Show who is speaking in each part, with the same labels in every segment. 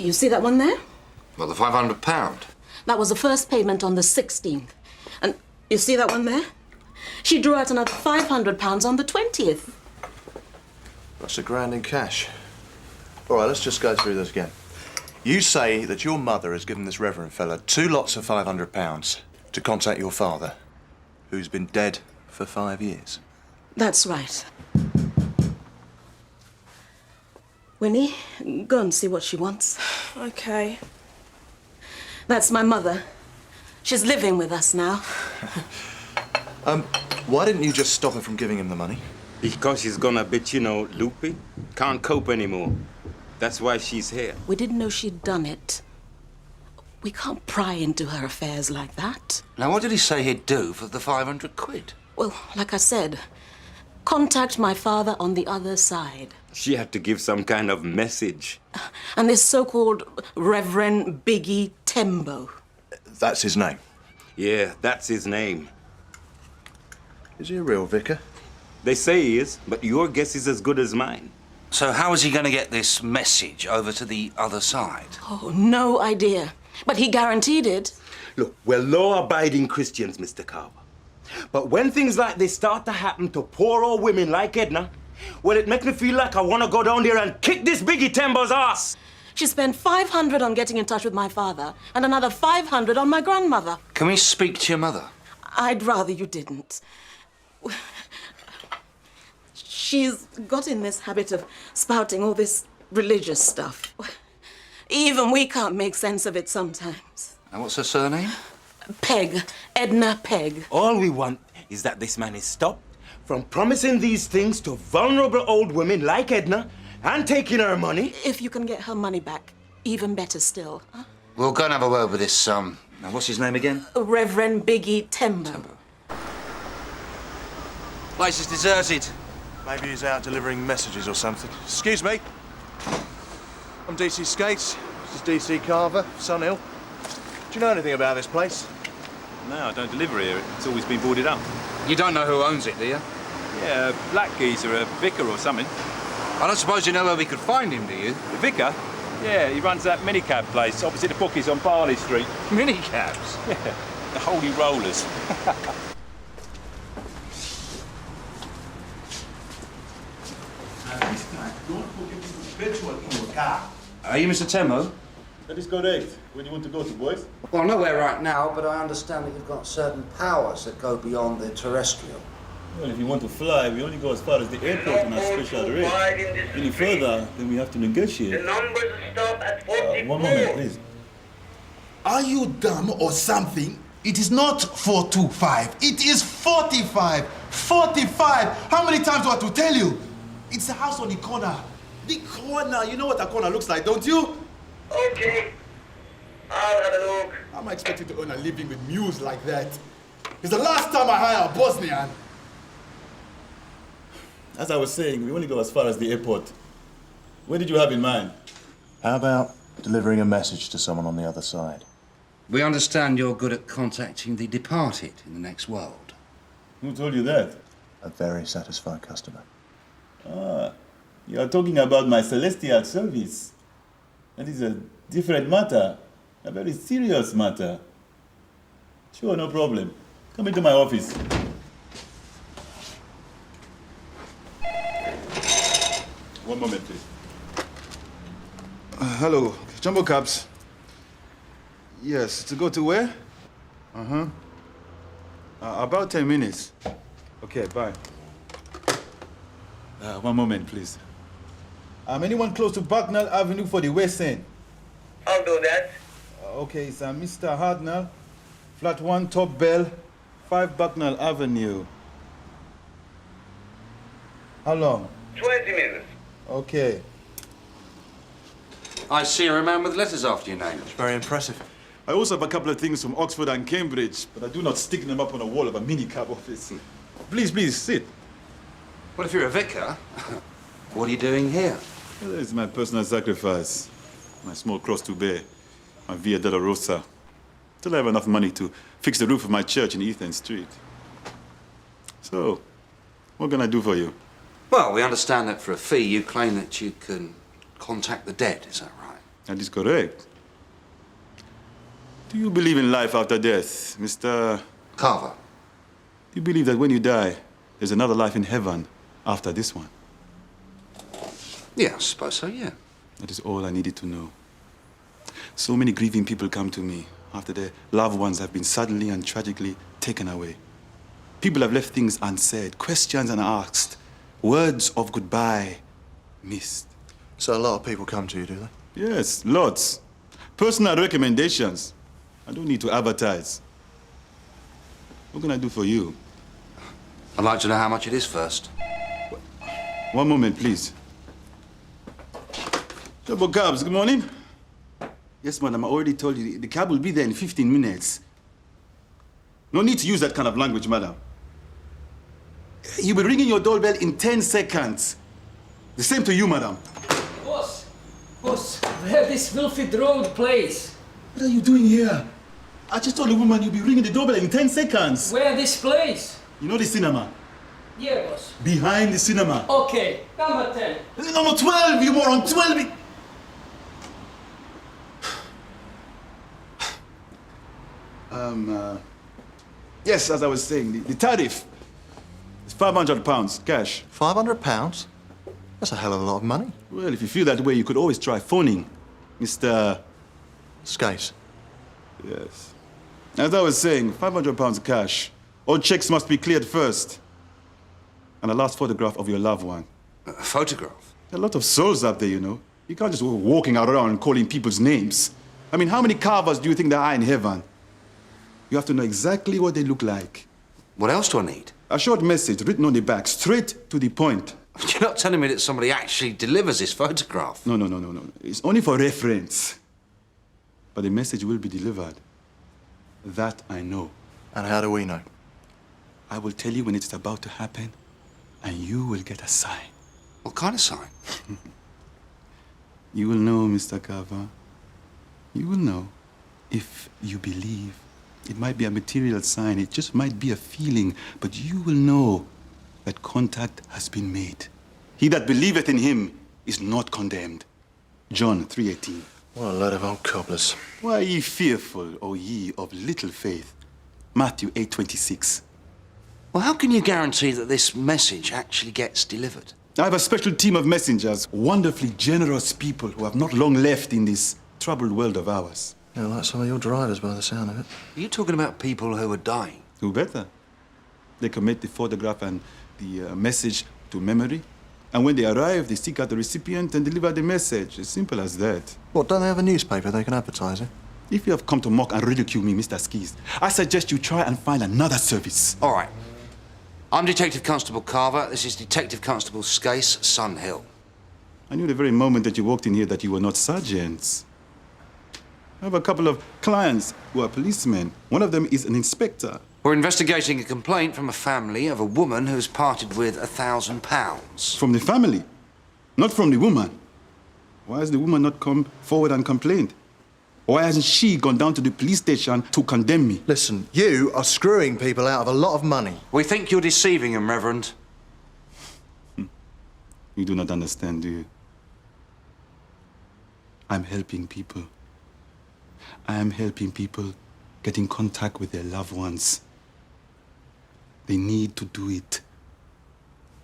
Speaker 1: You see that one there?
Speaker 2: Well, the £500.
Speaker 1: That was the first payment on the 16th. And you see that one there? She drew out another £500 on the 20th.
Speaker 3: That's £1,000 in cash. All right, let's just go through this again. You say that your mother has given this Reverend fella 2 lots of £500 to contact your father, who's been dead for 5 years.
Speaker 1: That's right. Winnie, go and see what she wants.
Speaker 4: OK.
Speaker 1: That's my mother. She's living with us now.
Speaker 3: Why didn't you just stop her from giving him the money?
Speaker 5: Because she's gone a bit, you know, loopy. Can't cope anymore. That's why she's here.
Speaker 1: We didn't know she'd done it. We can't pry into her affairs like that.
Speaker 2: Now, what did he say he'd do for the £500?
Speaker 1: Well, like I said, contact my father on the other side.
Speaker 5: She had to give some kind of message.
Speaker 1: And this so-called Reverend Biggie Tembo.
Speaker 3: That's his name.
Speaker 5: Yeah, that's his name.
Speaker 3: Is he a real vicar?
Speaker 5: They say he is, but your guess is as good as mine.
Speaker 2: So how is he going to get this message over to the other side?
Speaker 1: Oh, no idea. But he guaranteed it.
Speaker 5: Look, we're law-abiding Christians, Mr. Carver. But when things like this start to happen to poor old women like Edna, well, it makes me feel like I want to go down there and kick this Biggie Tembo's ass.
Speaker 1: She spent $500 on getting in touch with my father and another $500 on my grandmother.
Speaker 2: Can we speak to your mother?
Speaker 1: I'd rather you didn't. She's got in this habit of spouting all this religious stuff. Even we can't make sense of it sometimes.
Speaker 2: And what's her surname?
Speaker 1: Peg. Edna Peg.
Speaker 5: All we want is that this man is stopped from promising these things to vulnerable old women like Edna and taking her money.
Speaker 1: If you can get her money back, even better still. Huh?
Speaker 2: We'll go and have a word with this, now what's his name again?
Speaker 1: Reverend Biggie Tembo.
Speaker 2: Place is deserted.
Speaker 3: Maybe he's out delivering messages or something. Excuse me. I'm DC Skase. This is DC Carver, Sunhill. Do you know anything about this place?
Speaker 6: No, I don't deliver here. It's always been boarded up.
Speaker 2: You don't know who owns it, do you?
Speaker 6: Yeah, a black geezer, a vicar or something.
Speaker 2: I don't suppose you know where we could find him, do you?
Speaker 6: The vicar? Yeah, he runs that minicab place opposite the bookies on Barley Street.
Speaker 2: Minicabs?
Speaker 6: Yeah, the Holy Rollers.
Speaker 7: Don't forget to petrol in your car.
Speaker 2: Are you Mr. Tembo?
Speaker 7: That is correct. Where do you want to go to, boys?
Speaker 8: Well, nowhere right now, but I understand that you've got certain powers that go beyond the terrestrial.
Speaker 7: Well, if you want to fly, we only go as far as the airport on our special rate. Any further, then we have to negotiate.
Speaker 9: The numbers stop at 44.
Speaker 7: One moment, please.
Speaker 10: Are you dumb or something? It is not 425. It is 45. 45. How many times do I have to tell you? It's the house on the corner. The corner. You know what a corner looks like, don't you?
Speaker 9: Okay. I'll have a look.
Speaker 10: How am I expected to earn a living with mules like that? It's the last time I hire a Bosnian.
Speaker 7: As I was saying, we only go as far as the airport. What did you have in mind?
Speaker 3: How about delivering a message to someone on the other side?
Speaker 2: We understand you're good at contacting the departed in the next world.
Speaker 7: Who told you that?
Speaker 3: A very satisfied customer.
Speaker 7: Ah, you are talking about my celestial service. That is a different matter, a very serious matter. Sure, no problem. Come into my office. One moment, please.
Speaker 11: Hello, Jumbo Cabs. Yes, to go to where? About 10 minutes. Okay, bye.
Speaker 7: One moment, please.
Speaker 11: Anyone close to Bucknell Avenue for the West End?
Speaker 9: I'll do that.
Speaker 11: Okay, it's Mr. Hardnell, flat 1, Top Bell, 5 Bucknell Avenue. How long?
Speaker 9: 20 minutes.
Speaker 11: Okay.
Speaker 2: I see you're a man with letters after your name.
Speaker 3: It's very impressive.
Speaker 11: I also have a couple of things from Oxford and Cambridge, but I do not stick them up on a wall of a minicab office. Please, please, sit.
Speaker 2: Well, if you're a vicar, what are you doing here?
Speaker 11: Well, it's my personal sacrifice. My small cross to bear. My Via Dolorosa. Till I have enough money to fix the roof of my church in East End Street. So, what can I do for you?
Speaker 2: Well, we understand that for a fee you claim that you can contact the dead, is that right?
Speaker 11: That is correct. Do you believe in life after death, Mr.
Speaker 3: Carver.
Speaker 11: Do you believe that when you die, there's another life in heaven after this one?
Speaker 3: Yeah, I suppose so, yeah.
Speaker 11: That is all I needed to know. So many grieving people come to me after their loved ones have been suddenly and tragically taken away. People have left things unsaid, questions unasked, words of goodbye missed.
Speaker 3: So a lot of people come to you, do they?
Speaker 11: Yes, lots. Personal recommendations. I don't need to advertise. What can I do for you?
Speaker 8: I'd like to know how much it is first.
Speaker 11: One moment, please. Double cabs, good morning. Yes, madam, I already told you. The cab will be there in 15 minutes. No need to use that kind of language, madam. You'll be ringing your doorbell in 10 seconds. The same to you, madam.
Speaker 4: Boss, where this Wilfrid Road place?
Speaker 11: What are you doing here? I just told the woman you'll be ringing the doorbell in 10 seconds.
Speaker 4: Where this place?
Speaker 11: You know the cinema?
Speaker 4: Yeah, boss.
Speaker 11: Behind the cinema.
Speaker 4: Okay, number 10.
Speaker 11: Number 12, you moron, 12. Yes, as I was saying, the tariff is £500 cash.
Speaker 3: £500? That's a hell of a lot of money.
Speaker 11: Well, if you feel that way, you could always try phoning Mr.
Speaker 3: Skase.
Speaker 11: Yes. As I was saying, £500 cash. All checks must be cleared first. And a last photograph of your loved one.
Speaker 8: A photograph?
Speaker 11: There are a lot of souls out there, you know. You can't just go walking around and calling people's names. I mean, how many carvers do you think there are in heaven? You have to know exactly what they look like.
Speaker 8: What else do I need?
Speaker 11: A short message written on the back, straight to the point.
Speaker 8: You're not telling me that somebody actually delivers this photograph?
Speaker 11: No. It's only for reference. But the message will be delivered. That I know.
Speaker 3: And how do we know?
Speaker 11: I will tell you when it's about to happen, and you will get a sign.
Speaker 8: What kind of sign?
Speaker 11: You will know, Mr. Carver. You will know if you believe. It might be a material sign, it just might be a feeling, but you will know that contact has been made. He that believeth in him is not condemned. John 3:18.
Speaker 3: What a load of old cobblers.
Speaker 11: Why are ye fearful, O ye of little faith? Matthew 8:26.
Speaker 8: Well, how can you guarantee that this message actually gets delivered?
Speaker 11: I have a special team of messengers, wonderfully generous people who have not long left in this troubled world of ours.
Speaker 3: Yeah, like some of your drivers by the sound of it.
Speaker 8: Are you talking about people who are dying?
Speaker 11: Who better? They commit the photograph and the message to memory. And when they arrive, they seek out the recipient and deliver the message. As simple as that.
Speaker 3: What, don't they have a newspaper they can advertise it?
Speaker 11: If you have come to mock and ridicule me, Mr. Skase, I suggest you try and find another service.
Speaker 8: All right. I'm Detective Constable Carver. This is Detective Constable Skase, Sunhill.
Speaker 11: I knew the very moment that you walked in here that you were not sergeants. I have a couple of clients who are policemen. One of them is an inspector.
Speaker 8: We're investigating a complaint from a family of a woman who's parted with £1,000.
Speaker 11: From the family, not from the woman. Why has the woman not come forward and complained? Why hasn't she gone down to the police station to condemn me?
Speaker 3: Listen, you are screwing people out of a lot of money.
Speaker 8: We think you're deceiving them, Reverend.
Speaker 11: You do not understand, do you? I'm helping people. I am helping people get in contact with their loved ones. They need to do it.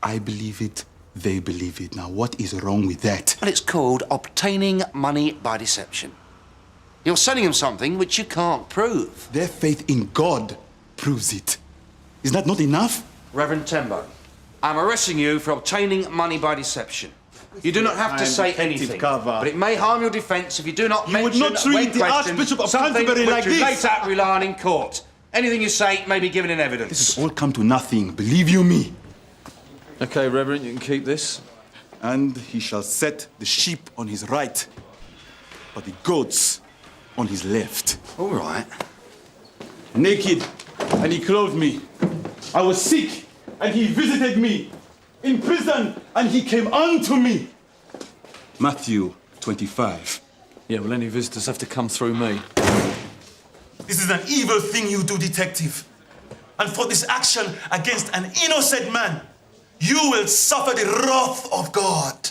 Speaker 11: I believe it, they believe it. Now, what is wrong with that?
Speaker 8: Well, it's called obtaining money by deception. You're selling them something which you can't prove.
Speaker 11: Their faith in God proves it. Is that not enough?
Speaker 8: Reverend Tembo, I'm arresting you for obtaining money by deception. You do not have to say anything, but it may harm your defence if you do not mention
Speaker 11: would not treat
Speaker 8: when
Speaker 11: the
Speaker 8: questioned,
Speaker 11: Archbishop of
Speaker 8: something
Speaker 11: Canterbury
Speaker 8: which
Speaker 11: like
Speaker 8: you
Speaker 11: this.
Speaker 8: later rely on in court. Anything you say may be given in evidence.
Speaker 11: This has all come to nothing, believe you me.
Speaker 6: OK, Reverend, you can keep this.
Speaker 11: And he shall set the sheep on his right, but the goats on his left.
Speaker 8: All right.
Speaker 11: Naked, and he clothed me. I was sick, and he visited me. In prison, and he came unto me. Matthew 25.
Speaker 6: Yeah, well, any visitors have to come through me.
Speaker 12: This is an evil thing you do, detective. And for this action against an innocent man, you will suffer the wrath of God.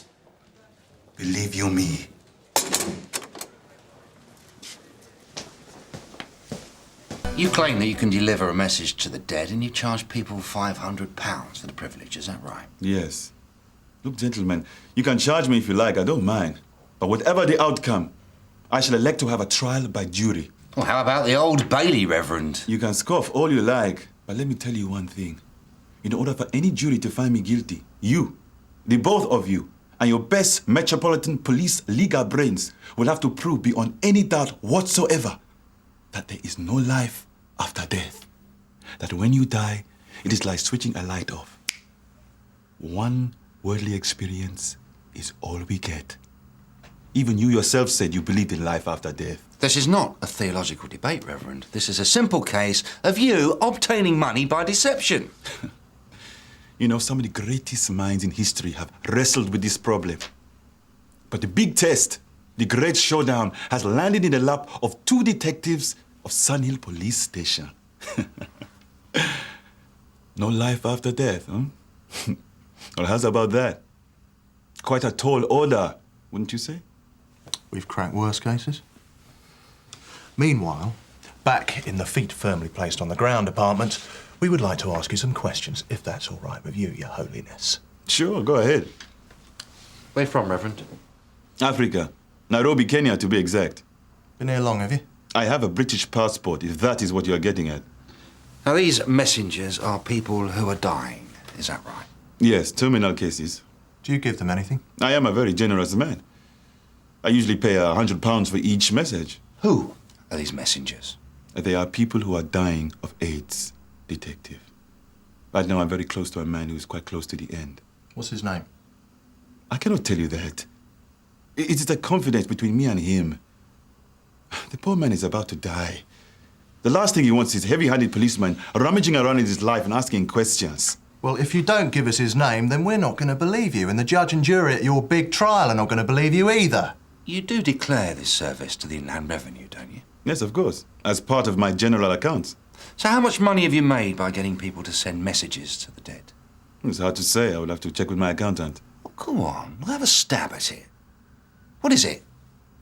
Speaker 12: Believe you me.
Speaker 8: You claim that you can deliver a message to the dead and you charge people £500 for the privilege, is that right?
Speaker 11: Yes. Look, gentlemen, you can charge me if you like, I don't mind. But whatever the outcome, I shall elect to have a trial by jury.
Speaker 8: Well, how about the Old Bailey, Reverend?
Speaker 11: You can scoff all you like, but let me tell you one thing. In order for any jury to find me guilty, you, the both of you, and your best Metropolitan Police legal brains will have to prove beyond any doubt whatsoever that there is no life after death. That when you die, it is like switching a light off. One worldly experience is all we get. Even you yourself said you believed in life after death.
Speaker 8: This is not a theological debate, Reverend. This is a simple case of you obtaining money by deception.
Speaker 11: You know, some of the greatest minds in history have wrestled with this problem. But the big test, the great showdown, has landed in the lap of two detectives of Sun Hill Police Station. No life after death, huh? Well, how's about that? Quite a tall order, wouldn't you say?
Speaker 3: We've cracked worse cases. Meanwhile, back in the feet firmly placed on the ground department, we would like to ask you some questions, if that's all right with you, Your Holiness.
Speaker 11: Sure, go ahead.
Speaker 8: Where from, Reverend?
Speaker 11: Africa. Nairobi, Kenya, to be exact.
Speaker 3: Been here long, have you?
Speaker 11: I have a British passport, if that is what you're getting at.
Speaker 8: Now, these messengers are people who are dying, is that right?
Speaker 11: Yes, terminal cases.
Speaker 3: Do you give them anything?
Speaker 11: I am a very generous man. I usually pay £100 for each message.
Speaker 8: Who are these messengers?
Speaker 11: They are people who are dying of AIDS, detective. Right now, I'm very close to a man who is quite close to the end.
Speaker 3: What's his name?
Speaker 11: I cannot tell you that. It is a confidence between me and him. The poor man is about to die. The last thing he wants is heavy-handed policemen rummaging around in his life and asking questions.
Speaker 3: Well, if you don't give us his name, then we're not going to believe you, and the judge and jury at your big trial are not going to believe you either.
Speaker 8: You do declare this service to the Inland Revenue, don't you?
Speaker 11: Yes, of course, as part of my general accounts.
Speaker 8: So how much money have you made by getting people to send messages to the dead?
Speaker 11: It's hard to say. I will have to check with my accountant.
Speaker 8: Go on, we'll have a stab at it. What is it?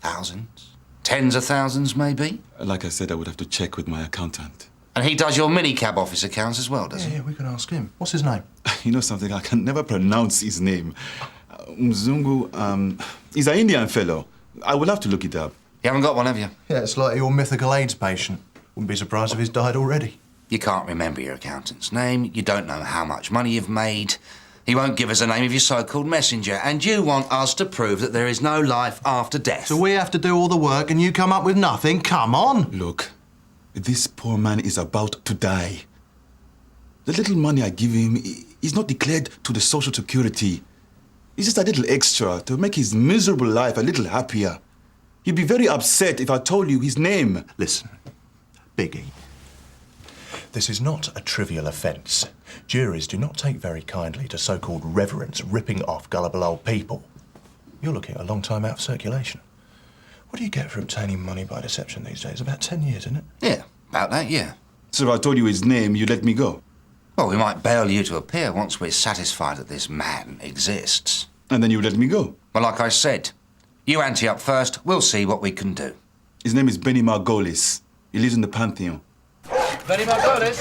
Speaker 8: Thousands? Tens of thousands, maybe?
Speaker 11: Like I said, I would have to check with my accountant.
Speaker 8: And he does your minicab office accounts as well, does he?
Speaker 3: Yeah, we can ask him. What's his name?
Speaker 11: You know something? I can never pronounce his name. Mzungu, he's an Indian fellow. I will have to look it up.
Speaker 8: You haven't got one, have you?
Speaker 3: Yeah, it's like your mythical AIDS patient. Wouldn't be surprised if he's died already.
Speaker 8: You can't remember your accountant's name. You don't know how much money you've made. He won't give us the name of your so-called messenger. And you want us to prove that there is no life after death.
Speaker 3: So we have to do all the work and you come up with nothing? Come on!
Speaker 11: Look, this poor man is about to die. The little money I give him is not declared to the Social Security. It's just a little extra to make his miserable life a little happier. He'd be very upset if I told you his name.
Speaker 3: Listen, Biggie. This is not a trivial offence. Juries do not take very kindly to so-called reverends ripping off gullible old people. You're looking at a long time out of circulation. What do you get for obtaining money by deception these days? About 10 years, isn't it?
Speaker 8: Yeah, about that, yeah.
Speaker 11: So if I told you his name, you'd let me go?
Speaker 8: Well, we might bail you to appear once we're satisfied that this man exists.
Speaker 11: And then you'd let me go?
Speaker 8: Well, like I said, you ante up first, we'll see what we can do.
Speaker 11: His name is Benny Margolis. He lives in the Pantheon.
Speaker 4: Benny Margolis?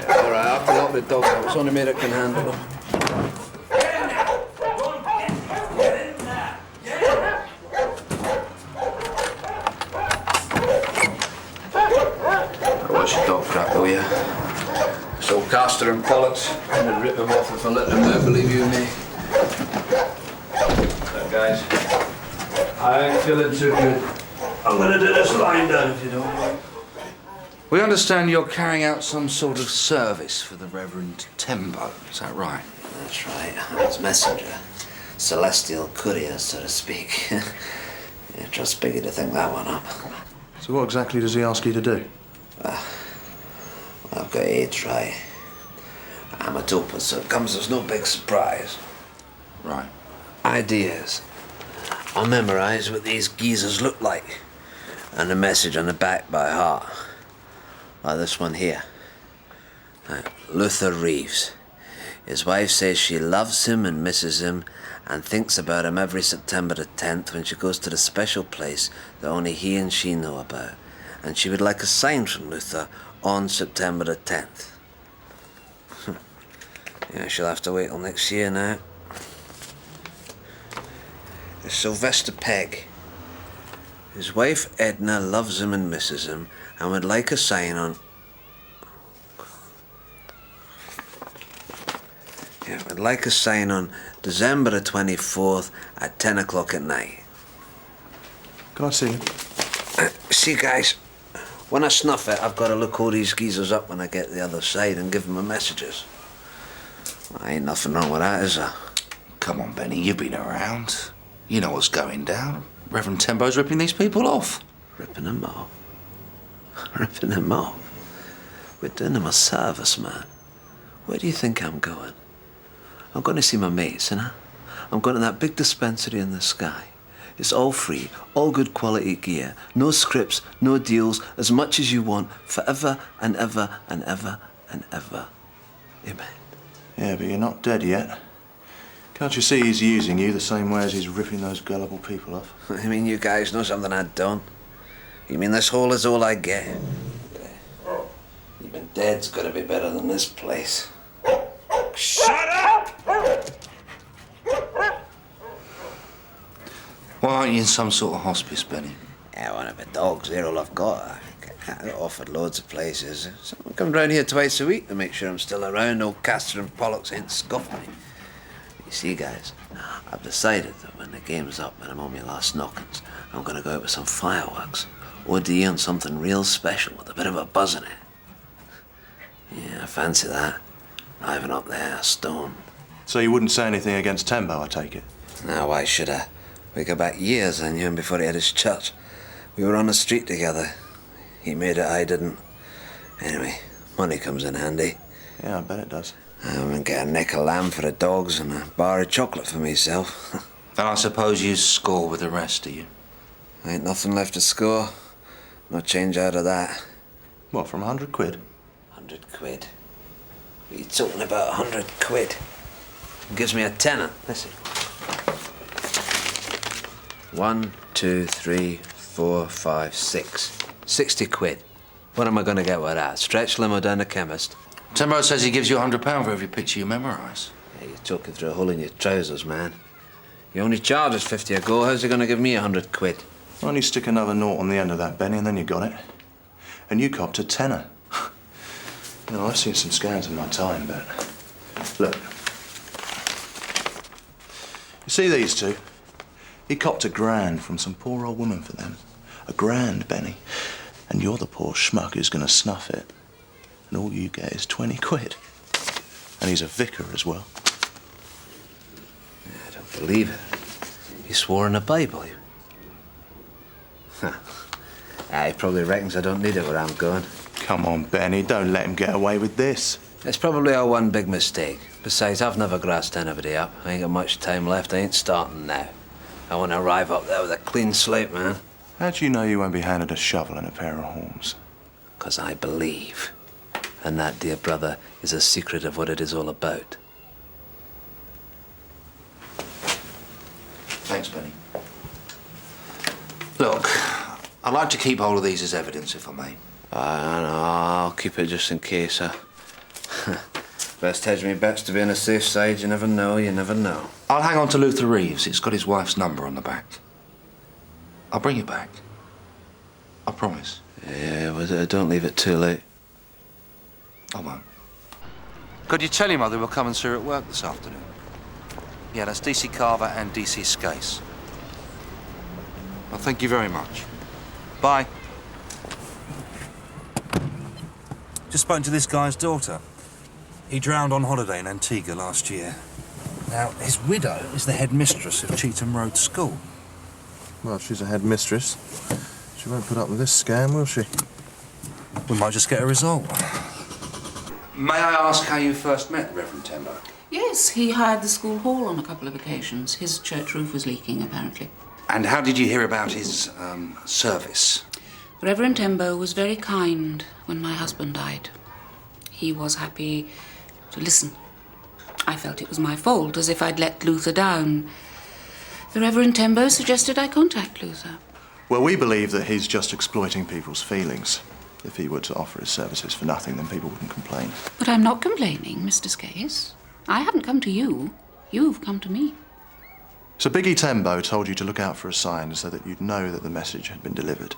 Speaker 13: All right, I'll have to lock the dogs out. It's only me that can handle them.
Speaker 8: Watch your dog crap, will you? So Castor and Pollux,
Speaker 13: I'm gonna rip them off if I let them out, believe you me. So, guys, I ain't feeling too good. I'm gonna do this lying down if you don't mind.
Speaker 8: We understand you're carrying out some sort of service for the Reverend Tembo, is that right?
Speaker 14: That's right, I'm his messenger. Celestial courier, so to speak. Yeah, trust Biggie to think that one up.
Speaker 3: So what exactly does he ask you to do?
Speaker 14: I've got AIDS, right? I'm a doper, so it comes as no big surprise.
Speaker 8: Right.
Speaker 14: Ideas. I'll memorize what these geezers look like, and the message on the back by heart. Like this one here. Luther Reeves. His wife says she loves him and misses him and thinks about him every September the 10th when she goes to the special place that only he and she know about. And she would like a sign from Luther on September the 10th. Yeah, she'll have to wait till next year now. There's Sylvester Pegg. His wife Edna loves him and misses him and would like a sign on... Yeah, would like a sign on December the 24th at 10 o'clock at night.
Speaker 3: Can I see it?
Speaker 14: See, guys, when I snuff it, I've got to look all these geezers up when I get to the other side and give them my messages. Ain't nothing wrong with that, is there?
Speaker 8: Come on, Benny, you've been around. You know what's going down. Reverend Tembo's ripping these people off.
Speaker 14: Ripping them off? Ripping them off? We're doing them a service, man. Where do you think I'm going? I'm going to see my mates, and I'm going to that big dispensary in the sky. It's all free, all good quality gear, no scripts, no deals, as much as you want, forever and ever and ever and ever. Amen.
Speaker 3: Yeah, but you're not dead yet. Can't you see he's using you the same way as he's ripping those gullible people off?
Speaker 14: I mean, you guys know something I don't. You mean this hole is all I get? Even dead's gotta be better than this place. Shut up!
Speaker 8: Why aren't you in some sort of hospice, Benny?
Speaker 14: Yeah, one of the dogs, they're all I've got. I got offered loads of places. Someone comes round here twice a week to make sure I'm still around. No Castor and Pollux ain't scuffed me. You see, guys, I've decided that when the game's up and I'm on my last knockings, I'm gonna go out with some fireworks. OD on something real special with a bit of a buzz in it. Yeah, I fancy that. Living up there, stone.
Speaker 3: So you wouldn't say anything against Tembo, I take it?
Speaker 14: Now, why should I? We go back years. I knew him before he had his church. We were on the street together. He made it, I didn't. Anyway, money comes in handy.
Speaker 3: Yeah, I bet it does.
Speaker 14: I'm gonna get a neck of lamb for the dogs and a bar of chocolate for myself.
Speaker 8: And I suppose you score with the rest, do you?
Speaker 14: Ain't nothing left to score. No change out of that.
Speaker 3: What, from 100 quid?
Speaker 14: 100 quid? What are you talking about, 100 quid? It gives me a tenner. Listen. 1, 2, 3, 4, 5, 6. 60 quid. What am I gonna get with that? Stretch limo down the chemist?
Speaker 8: Tembo says he gives you £100 for every picture you memorise.
Speaker 14: Yeah, you're talking through a hole in your trousers, man. He only charges 50 a go. How's he gonna give me 100 quid?
Speaker 3: Only stick another nought on the end of that, Benny, and then you got it. And you copped a tenner. You know, I've seen some scams in my time, but... Look. You see these two? He copped £1,000 from some poor old woman for them. £1,000, Benny. And you're the poor schmuck who's gonna snuff it. And all you get is 20 quid. And he's a vicar as well.
Speaker 14: I don't believe it. He swore in the Bible. He probably reckons I don't need it where I'm going.
Speaker 3: Come on, Benny, don't let him get away with this.
Speaker 14: It's probably our one big mistake. Besides, I've never grassed anybody up. I ain't got much time left. I ain't starting now. I want to arrive up there with a clean slate, man.
Speaker 3: How do you know you won't be handed a shovel and a pair of horns?
Speaker 14: 'Cause I believe. And that, dear brother, is a secret of what it is all about.
Speaker 8: Thanks, Benny. Look, I'd like to keep hold of these as evidence, if I may.
Speaker 14: I'll keep it just in case. Best hedge me bets to be on a safe side. You never know, you never know.
Speaker 8: I'll hang on to Luther Reeves. It's got his wife's number on the back. I'll bring it back. I promise.
Speaker 14: Yeah, well, don't leave it too late.
Speaker 8: I won't. Could you tell your mother we'll come and see her at work this afternoon? Yeah, that's DC Carver and DC Skase. Well, thank you very much. Bye.
Speaker 2: Just spoken to this guy's daughter. He drowned on holiday in Antigua last year. Now, his widow is the headmistress of Cheetham Road School.
Speaker 3: Well, she's a headmistress. She won't put up with this scam, will she?
Speaker 2: We might just get a result.
Speaker 8: May I ask how you first met Reverend Tembo?
Speaker 15: Yes, he hired the school hall on a couple of occasions. His church roof was leaking, apparently.
Speaker 8: And how did you hear about his, service?
Speaker 15: Reverend Tembo was very kind when my husband died. He was happy to listen. I felt it was my fault, as if I'd let Luther down. The Reverend Tembo suggested I contact Luther.
Speaker 3: Well, we believe that he's just exploiting people's feelings. If he were to offer his services for nothing, then people wouldn't complain.
Speaker 15: But I'm not complaining, Mr. Skase. I haven't come to you. You've come to me.
Speaker 3: So Biggie Tembo told you to look out for a sign so that you'd know that the message had been delivered.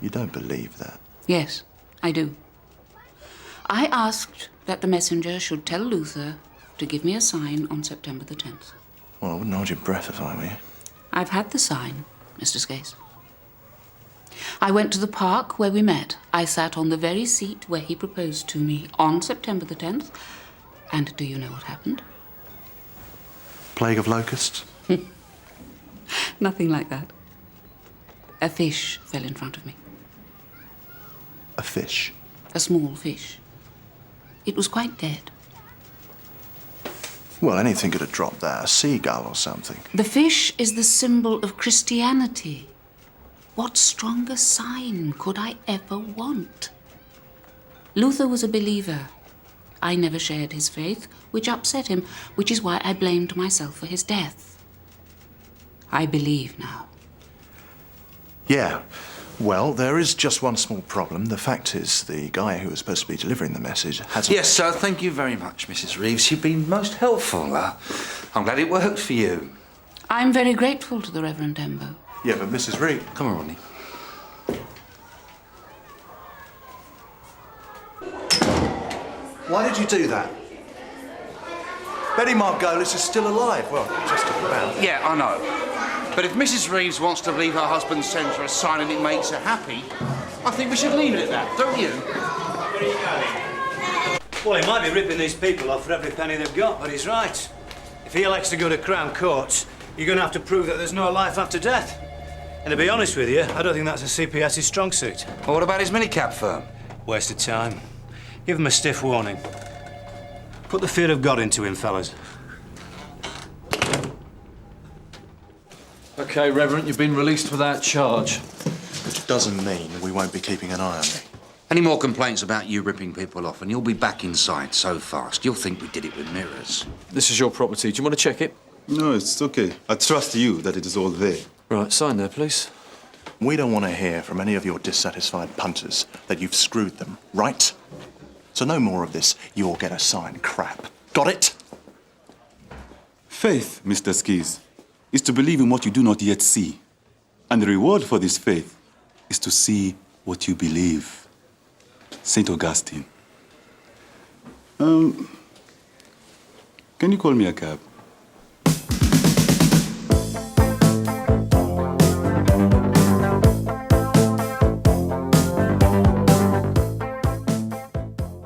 Speaker 3: You don't believe that?
Speaker 15: Yes, I do. I asked that the messenger should tell Luther to give me a sign on September the 10th.
Speaker 3: Well, I wouldn't hold your breath if I were you.
Speaker 15: I've had the sign, Mr. Skase. I went to the park where we met. I sat on the very seat where he proposed to me on September the 10th. And do you know what happened?
Speaker 3: Plague of locusts?
Speaker 15: Nothing like that. A fish fell in front of me.
Speaker 3: A fish?
Speaker 15: A small fish. It was quite dead.
Speaker 3: Well, anything could have dropped that. A seagull or something.
Speaker 15: The fish is the symbol of Christianity. What stronger sign could I ever want? Luther was a believer. I never shared his faith, which upset him, which is why I blamed myself for his death. I believe now.
Speaker 3: Yeah. Well, there is just one small problem. The fact is, the guy who was supposed to be delivering the message hasn't...
Speaker 8: Yes, sir. Thank you very much, Mrs. Reeves. You've been most helpful. I'm glad it worked for you.
Speaker 15: I'm very grateful to the Reverend Tembo.
Speaker 3: Yeah, but Mrs. Reeves...
Speaker 8: Come on, Ronnie.
Speaker 3: Why did you do that? Betty Margolis is still alive. Well, just about.
Speaker 8: Yeah, I know. But if Mrs. Reeves wants to believe her husband sends her a sign and it makes her happy, I think we should leave it at that, don't you?
Speaker 16: Where are you going? Well, he might be ripping these people off for every penny they've got, but he's right. If he elects to go to Crown Courts, you're going to have to prove that there's no life after death. And to be honest with you, I don't think that's a CPS's strong suit.
Speaker 8: Well, what about his minicab firm?
Speaker 16: Waste of time. Give him a stiff warning. Put the fear of God into him, fellas.
Speaker 13: OK, Reverend, you've been released without charge.
Speaker 3: Which doesn't mean we won't be keeping an eye on you.
Speaker 8: Any more complaints about you ripping people off and you'll be back inside so fast, you'll think we did it with mirrors.
Speaker 13: This is your property. Do you want to check it?
Speaker 11: No, it's okay. I trust you that it is all there.
Speaker 13: Right, sign there, please.
Speaker 3: We don't want to hear from any of your dissatisfied punters that you've screwed them, right? So no more of this you'll get a sign crap. Got it?
Speaker 11: Faith, Mr. Skase, is to believe in what you do not yet see. And the reward for this faith is to see what you believe. St. Augustine. Can you call me a cab?